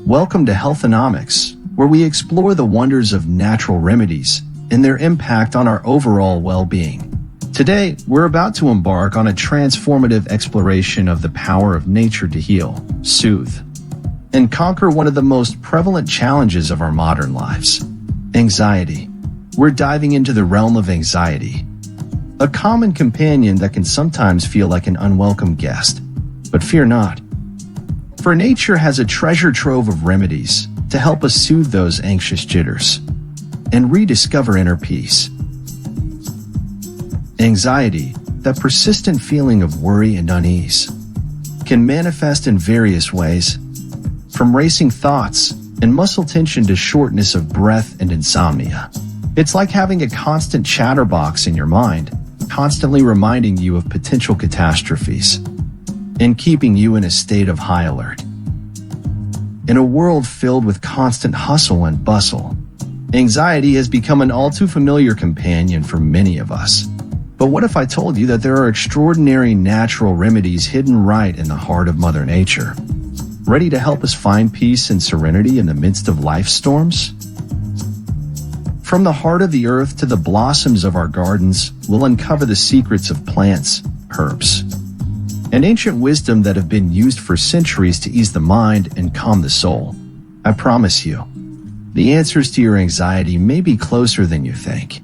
Welcome to Healthonomics, where we explore the wonders of natural remedies and their impact on our overall well-being. Today, we're about to embark on a transformative exploration of the power of nature to heal, soothe, and conquer one of the most prevalent challenges of our modern lives: anxiety. We're diving into the realm of anxiety, a common companion that can sometimes feel like an unwelcome guest. But fear not, for nature has a treasure trove of remedies to help us soothe those anxious jitters and rediscover inner peace. Anxiety, that persistent feeling of worry and unease, can manifest in various ways, from racing thoughts and muscle tension to shortness of breath and insomnia. It's like having a constant chatterbox in your mind, constantly reminding you of potential catastrophes and keeping you in a state of high alert. In a world filled with constant hustle and bustle, anxiety has become an all too familiar companion for many of us. But what if I told you that there are extraordinary natural remedies hidden right in the heart of Mother Nature, ready to help us find peace and serenity in the midst of life's storms? From the heart of the earth to the blossoms of our gardens, we'll uncover the secrets of plants, herbs, and ancient wisdom that have been used for centuries to ease the mind and calm the soul. I promise you, the answers to your anxiety may be closer than you think.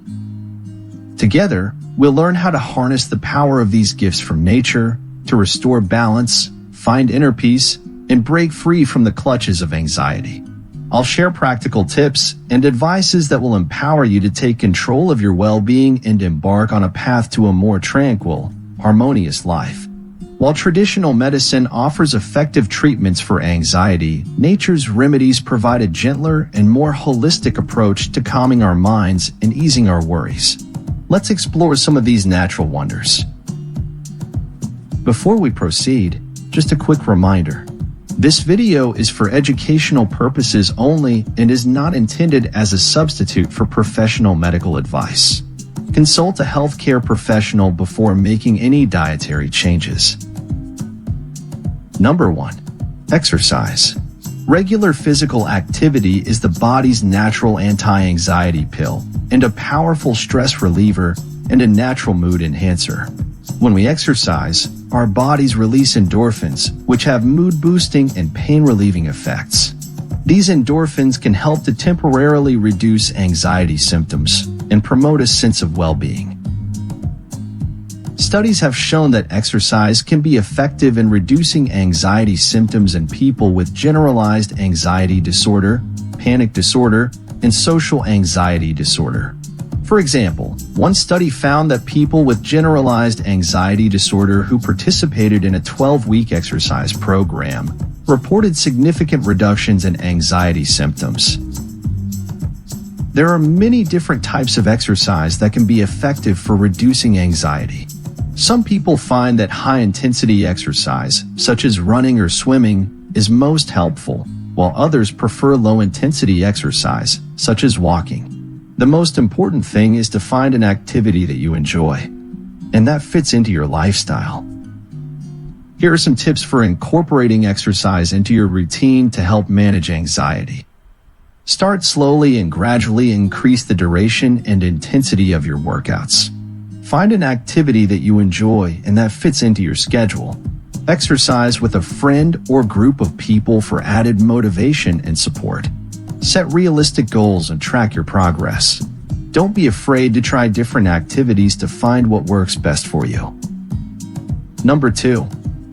Together, we'll learn how to harness the power of these gifts from nature to restore balance, find inner peace, and break free from the clutches of anxiety. I'll share practical tips and advices that will empower you to take control of your well-being and embark on a path to a more tranquil, harmonious life. While traditional medicine offers effective treatments for anxiety, nature's remedies provide a gentler and more holistic approach to calming our minds and easing our worries. Let's explore some of these natural wonders. Before we proceed, just a quick reminder. This video is for educational purposes only and is not intended as a substitute for professional medical advice. Consult a healthcare professional before making any dietary changes. Number 1. Exercise. Regular physical activity is the body's natural anti-anxiety pill and a powerful stress reliever and a natural mood enhancer. When we exercise, our bodies release endorphins, which have mood-boosting and pain-relieving effects. These endorphins can help to temporarily reduce anxiety symptoms and promote a sense of well-being. Studies have shown that exercise can be effective in reducing anxiety symptoms in people with generalized anxiety disorder, panic disorder, and social anxiety disorder. For example, one study found that people with generalized anxiety disorder who participated in a 12-week exercise program reported significant reductions in anxiety symptoms. There are many different types of exercise that can be effective for reducing anxiety. Some people find that high-intensity exercise, such as running or swimming, is most helpful, while others prefer low-intensity exercise, such as walking. The most important thing is to find an activity that you enjoy, and that fits into your lifestyle. Here are some tips for incorporating exercise into your routine to help manage anxiety. Start slowly and gradually increase the duration and intensity of your workouts. Find an activity that you enjoy and that fits into your schedule. Exercise with a friend or group of people for added motivation and support. Set realistic goals and track your progress. Don't be afraid to try different activities to find what works best for you. Number 2.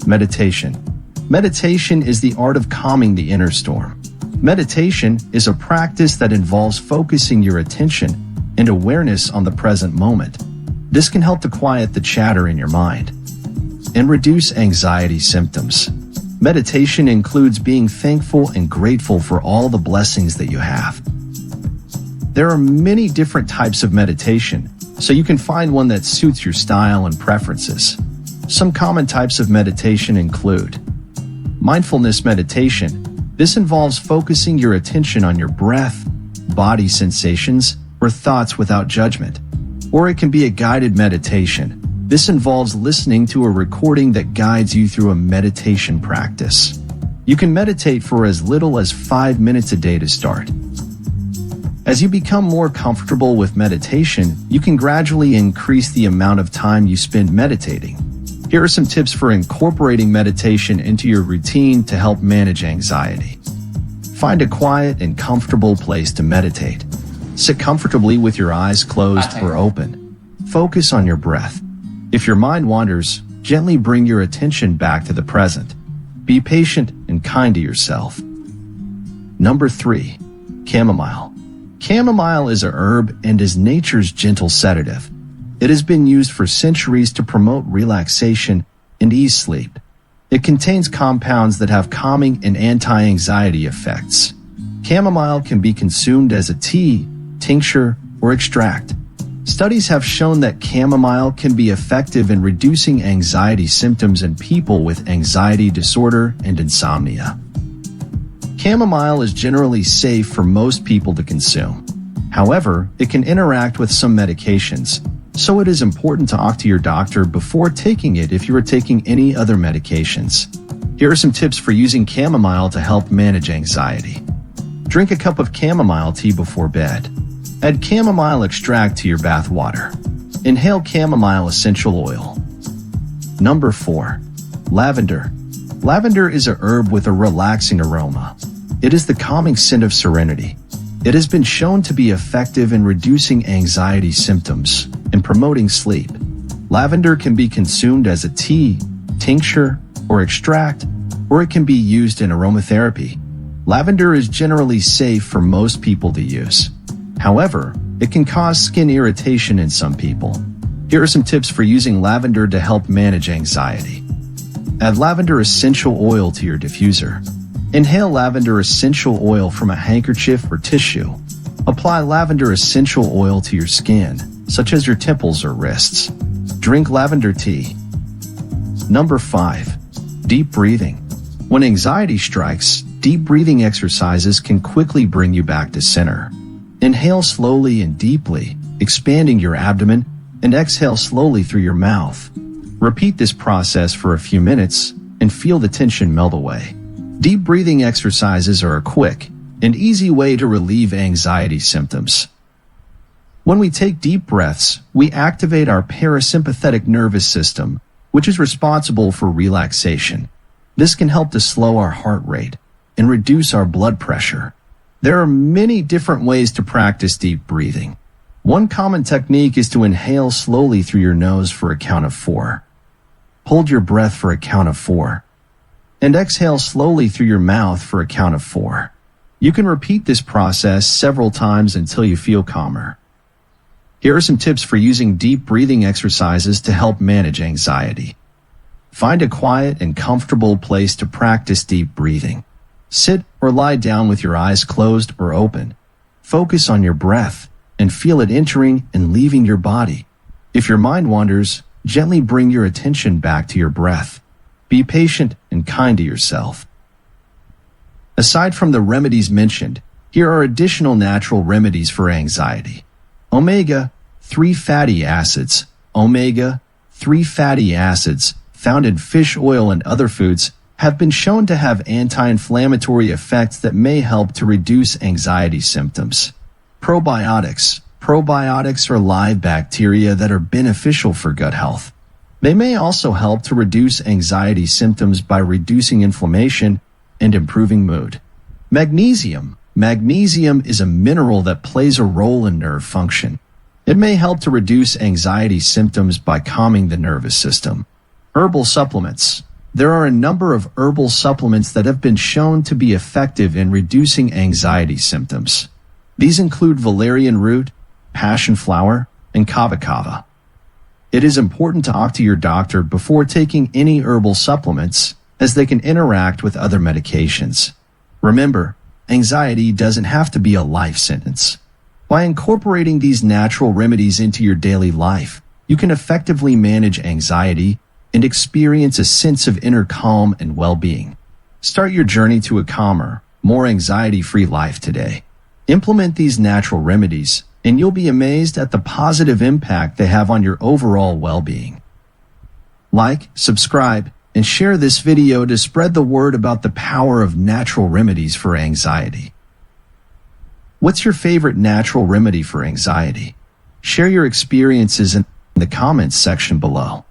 Meditation. Meditation is the art of calming the inner storm. Meditation is a practice that involves focusing your attention and awareness on the present moment. This can help to quiet the chatter in your mind and reduce anxiety symptoms. Meditation includes being thankful and grateful for all the blessings that you have. There are many different types of meditation, so you can find one that suits your style and preferences. Some common types of meditation include mindfulness meditation. This involves focusing your attention on your breath, body sensations, or thoughts without judgment. Or it can be a guided meditation. This involves listening to a recording that guides you through a meditation practice. You can meditate for as little as 5 minutes a day to start. As you become more comfortable with meditation, you can gradually increase the amount of time you spend meditating. Here are some tips for incorporating meditation into your routine to help manage anxiety. Find a quiet and comfortable place to meditate. Sit comfortably with your eyes closed or open. Focus on your breath. If your mind wanders, gently bring your attention back to the present. Be patient and kind to yourself. Number 3. Chamomile. Chamomile is a herb and is nature's gentle sedative. It has been used for centuries to promote relaxation and ease sleep. It contains compounds that have calming and anti-anxiety effects. Chamomile can be consumed as a tea, tincture, or extract. Studies have shown that chamomile can be effective in reducing anxiety symptoms in people with anxiety disorder and insomnia. Chamomile is generally safe for most people to consume. However, it can interact with some medications, so it is important to talk to your doctor before taking it if you are taking any other medications. Here are some tips for using chamomile to help manage anxiety. Drink a cup of chamomile tea before bed. Add chamomile extract to your bath water. Inhale chamomile essential oil. Number 4. Lavender. Lavender is a herb with a relaxing aroma. It is the calming scent of serenity. It has been shown to be effective in reducing anxiety symptoms and promoting sleep. Lavender can be consumed as a tea, tincture, or extract, or it can be used in aromatherapy. Lavender is generally safe for most people to use. However, it can cause skin irritation in some people. Here are some tips for using lavender to help manage anxiety. Add lavender essential oil to your diffuser. Inhale lavender essential oil from a handkerchief or tissue. Apply lavender essential oil to your skin, such as your temples or wrists. Drink lavender tea. Number 5. Deep breathing. When anxiety strikes, deep breathing exercises can quickly bring you back to center. Inhale slowly and deeply, expanding your abdomen, and exhale slowly through your mouth. Repeat this process for a few minutes and feel the tension melt away. Deep breathing exercises are a quick and easy way to relieve anxiety symptoms. When we take deep breaths, we activate our parasympathetic nervous system, which is responsible for relaxation. This can help to slow our heart rate and reduce our blood pressure. There are many different ways to practice deep breathing. One common technique is to inhale slowly through your nose for a count of 4. Hold your breath for a count of 4. And exhale slowly through your mouth for a count of 4. You can repeat this process several times until you feel calmer. Here are some tips for using deep breathing exercises to help manage anxiety. Find a quiet and comfortable place to practice deep breathing. Sit or lie down with your eyes closed or open. Focus on your breath and feel it entering and leaving your body. If your mind wanders, gently bring your attention back to your breath. Be patient and kind to yourself. Aside from the remedies mentioned, here are additional natural remedies for anxiety. Omega-3 fatty acids. Omega-3 fatty acids found in fish oil and other foods have been shown to have anti-inflammatory effects that may help to reduce anxiety symptoms. Probiotics. Probiotics are live bacteria that are beneficial for gut health. They may also help to reduce anxiety symptoms by reducing inflammation and improving mood. Magnesium. Magnesium is a mineral that plays a role in nerve function. It may help to reduce anxiety symptoms by calming the nervous system. Herbal supplements. There are a number of herbal supplements that have been shown to be effective in reducing anxiety symptoms. These include valerian root, passion flower, and kava kava. It is important to talk to your doctor before taking any herbal supplements, as they can interact with other medications. Remember, anxiety doesn't have to be a life sentence. By incorporating these natural remedies into your daily life, you can effectively manage anxiety and experience a sense of inner calm and well-being. Start your journey to a calmer, more anxiety-free life today. Implement these natural remedies, and you'll be amazed at the positive impact they have on your overall well-being. Like, subscribe, and share this video to spread the word about the power of natural remedies for anxiety. What's your favorite natural remedy for anxiety? Share your experiences in the comments section below.